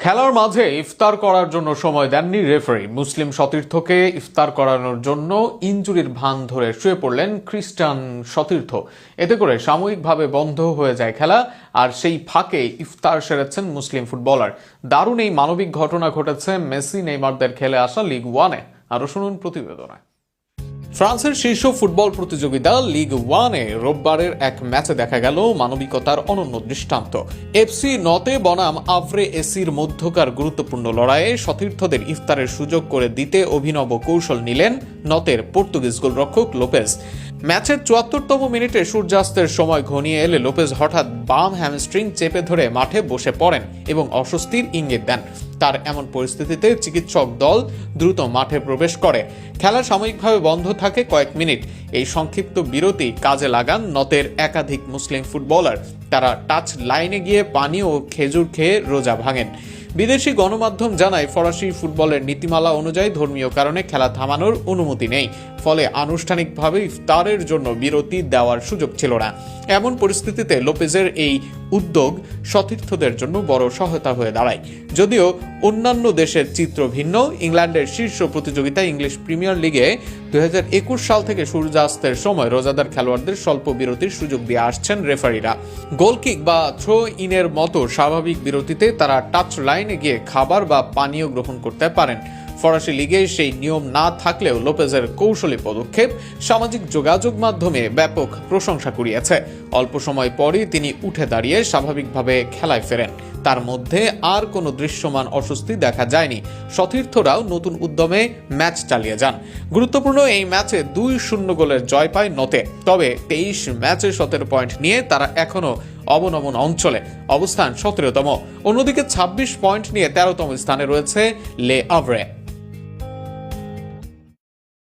খেলার মাঝে ইফতার করার জন্য সময় দেননি রেফারি। মুসলিম সতীর্থকে ইফতার করানোর জন্য ইনজুরির ভান ধরে শুয়ে পড়লেন খ্রিস্টান সতীর্থ। এতে করে সাময়িকভাবে বন্ধ হয়ে যায় খেলা, আর সেই ফাঁকে ইফতার সেরেছেন মুসলিম ফুটবলার। দারুণ এই মানবিক ঘটনা ঘটেছে মেসি নেইমারদের খেলে আসা লিগ ওয়ানে। আরো শুনুন প্রতিবেদনে। ফ্রান্সের শীর্ষ ফুটবল প্রতিযোগিতা লিগ ওয়ানে রোববারের এক ম্যাচে দেখা গেল মানবিকতার অনন্য দৃষ্টান্ত। এফসি নতে বনাম আভরে এসির মধ্যকার গুরুত্বপূর্ণ লড়াইয়ে সতীর্থদের ইফতারের সুযোগ করে দিতে অভিনব কৌশল নিলেন নতের পর্তুগিজ গোলরক্ষক লোপেজ। ম্যাচের ৭৪তম মিনিটে সূর্যাস্তের সময় ঘনিয়ে এলে লোপেজ হঠাৎ বাম হ্যামস্ট্রিং চেপে ধরে মাঠে বসে পড়েন এবং অস্বস্তির ইঙ্গিত দেন। তার এমন পরিস্থিতিতে চিকিৎসক দল দ্রুত মাঠে প্রবেশ করে। খেলা সাময়িকভাবে বন্ধ থাকে কয়েক মিনিট। এই সংক্ষিপ্ত বিরতি কাজে লাগান নতের একাধিক মুসলিম ফুটবলার। তারা টাচ লাইনে গিয়ে পানি ও খেজুর খেয়ে রোজা ভাঙেন। বিদেশি গণমাধ্যম জানায়, ফরাসি ফুটবলের নীতিমালা অনুযায়ী ধর্মীয় কারণে খেলা থামানোর অনুমতি নেই, ফলে আনুষ্ঠানিকভাবে ইফতারের জন্য বিরতি দেওয়ার সুযোগ ছিল না। এমন পরিস্থিতিতে লোপেজের এই উদ্যোগ সতীর্থদের জন্য বড় সহায়তা হয়ে দাঁড়ায়। যদিও অন্যান্য দেশের চিত্র ভিন্ন। ইংল্যান্ডের শীর্ষ প্রতিযোগিতা ইংলিশ প্রিমিয়ার লিগে ২০২১ সাল থেকে সূর্যাস্তের সময় রোজাদার খেলোয়াড়দের স্বল্প বিরতির সুযোগ দিয়ে আসছেন রেফারিরা। গোলকিক বা থ্রো ইনের মতো স্বাভাবিক বিরতিতে তারা টাচ লাইনে গিয়ে খাবার বা পানীয় গ্রহণ করতে পারেন। ফরাসি লিগে সেই নিয়ম না থাকলেও লোপেজের কৌশলী পদক্ষেপ সামাজিক যোগাযোগ মাধ্যমে ব্যাপক প্রশংসা কুড়িয়েছে। অল্প সময় পরই তিনি উঠে দাঁড়িয়ে স্বাভাবিকভাবে খেলায় ফেরেন। তার মধ্যে আর কোনো দৃশ্যমান অস্বস্তি দেখা যায়নি। সতীর্থরাও নতুন উদ্যমে ম্যাচ চালিয়ে যান। গুরুত্বপূর্ণ এই ম্যাচে ২-০ গোলের জয় পায় নতে। তবে ২৩ ম্যাচে ১৭ পয়েন্ট নিয়ে তারা এখনও অবনমন অঞ্চলে, অবস্থান ১৭তম। অন্যদিকে ২৬ পয়েন্ট নিয়ে ১৩তম স্থানে রয়েছে লে আভরে।